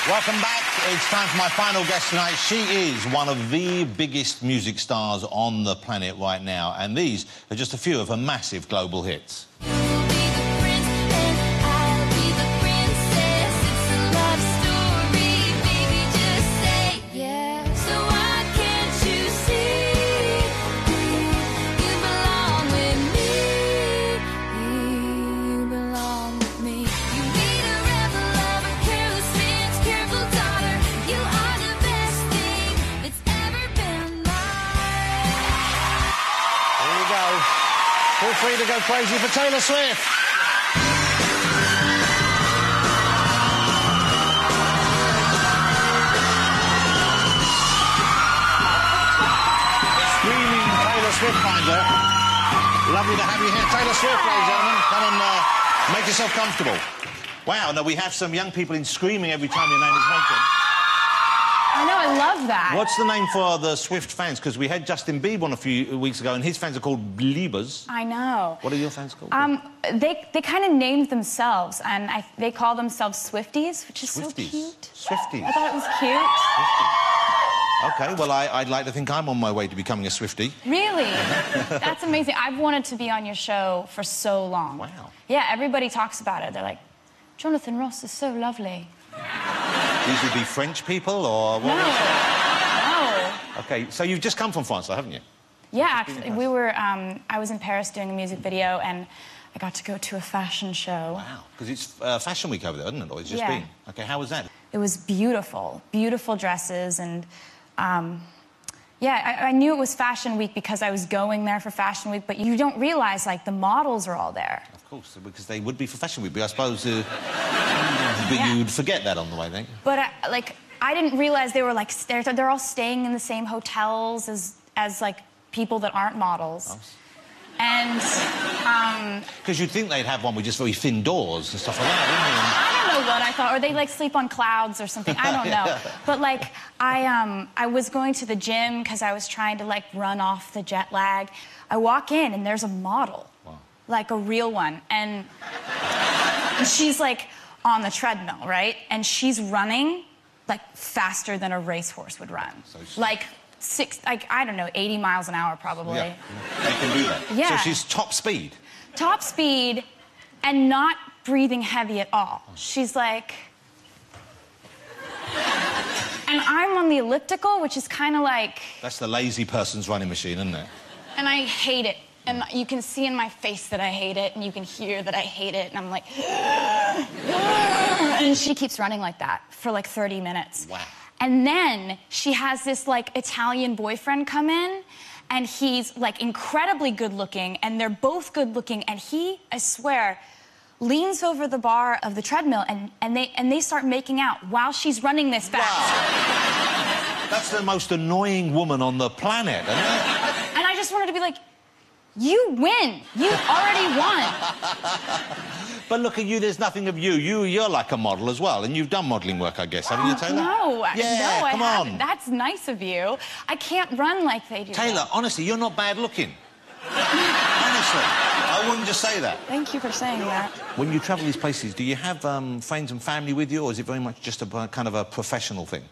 Welcome back. It's time for my final guest tonight. She is one of the biggest music stars on the planet right now, and these are just a few of her massive global hits. Feel free to go crazy for Taylor Swift. Screaming Taylor Swift finder. Lovely to have you here. Taylor Swift, ladies and gentlemen. Come and make yourself comfortable. Wow, now we have some young people in screaming every time your name is mentioned. I know, I love that. What's the name for the Swift fans? Because we had Justin Bieber on a few weeks ago, and his fans are called Beliebers. I know. What are your fans called? They kind of named themselves, and they call themselves Swifties, which is Swifties. so cute. Swifties. I thought it was cute. Swifties. OK, well, I'd like to think I'm on my way to becoming a Swiftie. Really? That's amazing. I've wanted to be on your show for so long. Wow. Yeah, everybody talks about it. They're like, Jonathan Ross is so lovely. These would be French people, or what? No. OK, so you've just come from France, though, haven't you? Yeah, actually, we were... I was in Paris doing a music video, and I got to go to a fashion show. Wow, because it's Fashion Week over there, isn't it? Or it's just Yeah. been. OK, how was that? It was beautiful. Beautiful dresses, and... yeah, I knew it was Fashion Week because I was going there for Fashion Week, but you don't realise, like, the models are all there. Of course, because they would be for Fashion Week, but I suppose... but you'd forget that on the way, don't you? But, I didn't realise they were, like, they're all staying in the same hotels as like, people that aren't models. Oh. And, Because you'd think they'd have one with just very thin doors and stuff like that, I don't know what I thought, or they, like, sleep on clouds or something. I don't know. But, like, I was going to the gym because I was trying to, like, run off the jet lag. I walk in, and there's a model. Wow. Like a real one. And she's, like, on the treadmill, right? And she's running, like, faster than a racehorse would run. So like, I don't know, 80 miles an hour, probably. Yeah, they can do that. Yeah. So she's top speed? Top speed, and not breathing heavy at all. She's like... And I'm on the elliptical, which is kind of like... That's the lazy person's running machine, isn't it? And I hate it. And you can see in my face that I hate it, and you can hear that I hate it, and I'm like... And she keeps running like that for, like, 30 minutes. Wow. And then she has this, like, Italian boyfriend come in, and he's, like, incredibly good-looking, and they're both good-looking, and he, I swear, leans over the bar of the treadmill, and they start making out while she's running this fast. Wow. That's the most annoying woman on the planet, isn't it? And I just wanted to be like, you win. You already won. But look at you, there's nothing of you. You're like a model as well, and you've done modelling work, I guess, haven't you, Taylor? No, yeah, no, come I on. haven't. That's nice of you. I can't run like they do. Taylor, honestly, you're not bad looking. Honestly, I wouldn't just say that. Thank you for saying that. When you travel these places, do you have friends and family with you, or is it very much just a kind of a professional thing?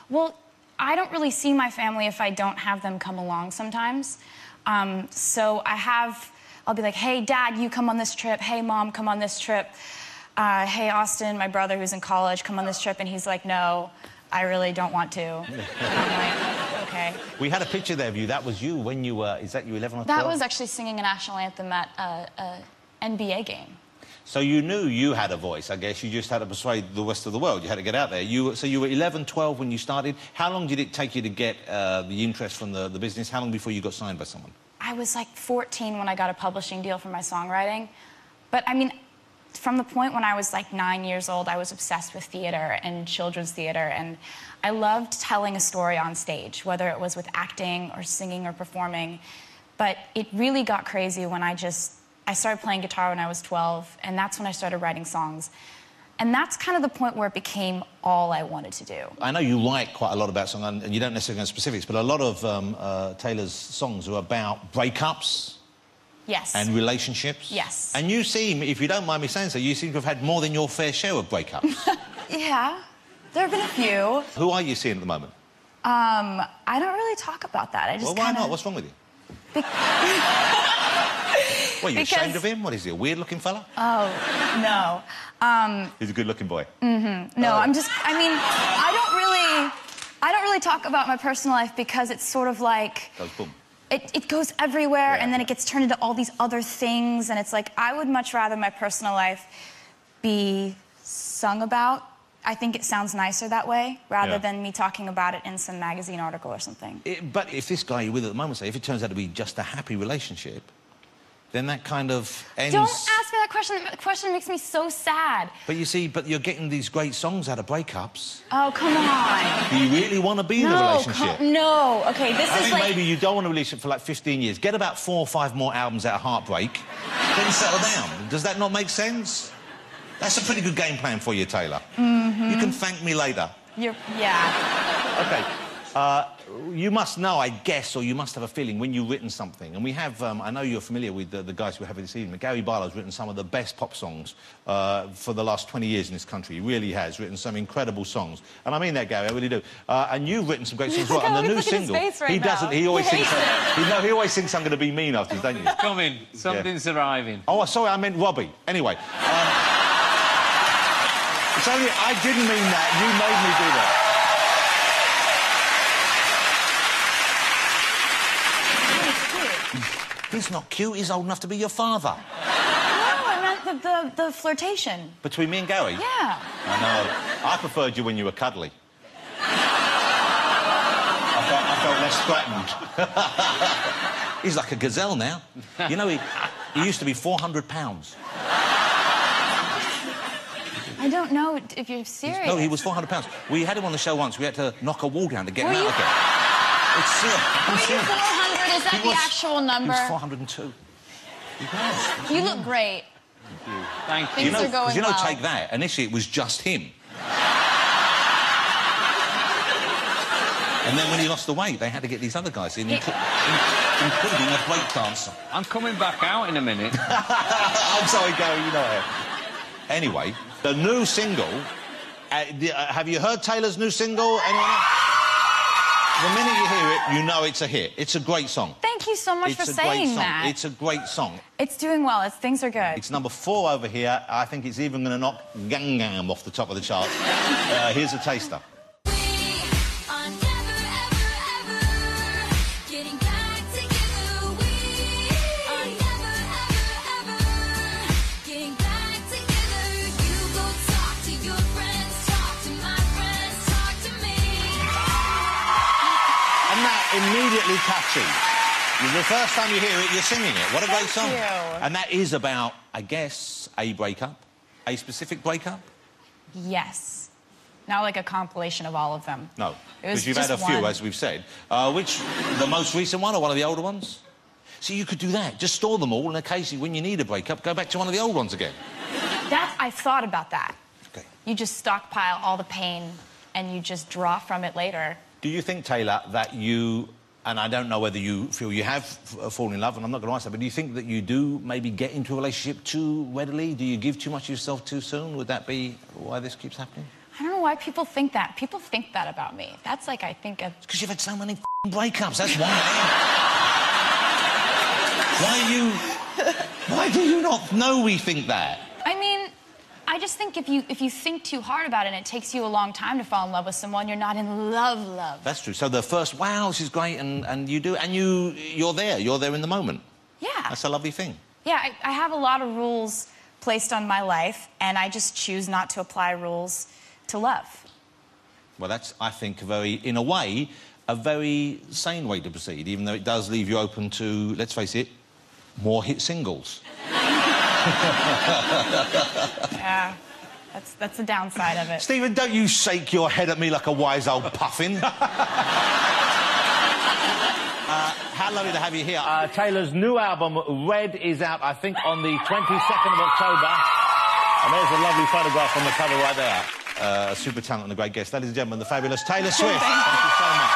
Well, I don't really see my family if I don't have them come along sometimes. So I'll be like, hey, Dad, you come on this trip. Hey, Mom, come on this trip. Hey, Austin, my brother who's in college, come on this trip. And he's like, no, I really don't want to. And I'm like, okay. We had a picture there of you. That was you when you were, is that you 11 or 12? That was actually singing a national anthem at an NBA game. So you knew you had a voice, I guess. You just had to persuade the rest of the world. You had to get out there. So you were 11, 12 when you started. How long did it take you to get the interest from the business? How long before you got signed by someone? I was like 14 when I got a publishing deal for my songwriting. But, I mean, from the point when I was like 9 years old, I was obsessed with theater and children's theater. And I loved telling a story on stage, whether it was with acting or singing or performing. But it really got crazy when I started playing guitar when I was 12, and that's when I started writing songs. And that's kind of the point where it became all I wanted to do. I know you write quite a lot about songs, and you don't necessarily go into specifics, but a lot of Taylor's songs are about breakups. Yes. And relationships. Yes. And you seem, if you don't mind me saying so, you seem to have had more than your fair share of breakups. Yeah. There have been a few. Who are you seeing at the moment? I don't really talk about that. I just Well, why not? What's wrong with you? What, are you ashamed of him? What is he, a weird-looking fella? Oh, no. He's a good-looking boy. Mm-hmm. No, I mean, I don't really talk about my personal life because it's sort of like... Goes boom. It goes everywhere, Yeah, and then it gets turned into all these other things, and it's like, I would much rather my personal life be sung about. I think it sounds nicer that way, rather than me talking about it in some magazine article or something. But if this guy you're with at the moment, say, if it turns out to be just a happy relationship, then that kind of ends... Don't ask me that question. The question makes me so sad. But you see, but you're getting these great songs out of breakups. Oh, come on. Do you really want to be in a relationship? No. Okay, this I is think like... maybe you don't want a relationship for like 15 years. Get about 4 or 5 more albums out of Heartbreak, then settle down. Does that not make sense? That's a pretty good game plan for you, Taylor. Mm-hmm. You can thank me later. Yeah. OK. You must know, I guess, or you must have a feeling when you've written something. And we have, I know you're familiar with the guys we're having this evening. Gary Barlow's written some of the best pop songs for the last 20 years in this country. He really has written some incredible songs. And I mean that, Gary, I really do. And you've written some great songs as well. And the new single... He doesn't, he always thinks... he always thinks I'm going to be mean after, don't you? Come in. Something's arriving. Oh, sorry, I meant Robbie. Anyway. It's only... I didn't mean that. You made me do that. He's not cute. He's old enough to be your father. No, I meant the flirtation. Between me and Gary? Yeah. I know. I preferred you when you were cuddly. I felt less threatened. He's like a gazelle now. You know, he used to be 400 pounds. I don't know if you're serious. No, he was 400 pounds. We had him on the show once. We had to knock a wall down to get him out again. It's serious. Were you 400? Is that the actual number? He was 402. He was. You look great. Thank you. Things are going well. Take that. Initially, it was just him. And then when he lost the weight, they had to get these other guys in, including a break dancer. I'm coming back out in a minute. I'm sorry, Gary, you know it. Anyway, the new single... have you heard Taylor's new single? Anyone else? The minute you hear it, you know it's a hit. It's a great song. Thank you so much for saying that. It's a great song. It's doing well. Things are good. It's number 4 over here. I think it's even going to knock Gangnam off the top of the chart. Here's a taster. Immediately catchy. The first time you hear it, you're singing it. What a great song. Thank you. And that is about, I guess, a breakup. A specific breakup? Yes. Not like a compilation of all of them. No. It was Because you've had a few, one. as we've said. Which, the most recent one or one of the older ones? See, you could do that. Just store them all, and occasionally, when you need a breakup, go back to one of the old ones again. I've thought about that. Okay. You just stockpile all the pain, and you just draw from it later. Do you think, Taylor, that you... And I don't know whether you feel you have fallen in love, and I'm not going to answer that, but do you think that you do maybe get into a relationship too readily? Do you give too much of yourself too soon? Would that be why this keeps happening? I don't know why people think that. People think that about me. That's like, I think... It's because you've had so many breakups, that's why. Why do you not know we think that? I mean, I just think if you think too hard about it and it takes you a long time to fall in love with someone, you're not in love. That's true. So the first, wow, this is great, and you do, and you're there in the moment. Yeah. That's a lovely thing. Yeah, I have a lot of rules placed on my life, and I just choose not to apply rules to love. Well, that's, I think, in a way, a very sane way to proceed, even though it does leave you open to, let's face it, more hit singles. Yeah, that's the downside of it. Stephen, don't you shake your head at me like a wise old puffin. How lovely to have you here. Taylor's new album, Red, is out, I think, on the 22nd of October. And there's a lovely photograph on the cover right there. A super talent and a great guest. Ladies and gentlemen, the fabulous Taylor Swift. Thank you so much.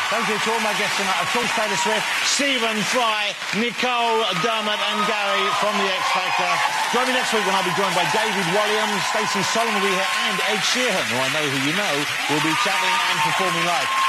Thank you to all my guests tonight. Of course, Taylor Swift, Stephen Fry, Nicole, Dermot and Gary from The X Factor. Join me next week when I'll be joined by David Walliams, Stacey Solomon will be here, and Ed Sheeran, who I know who you know, will be chatting and performing live.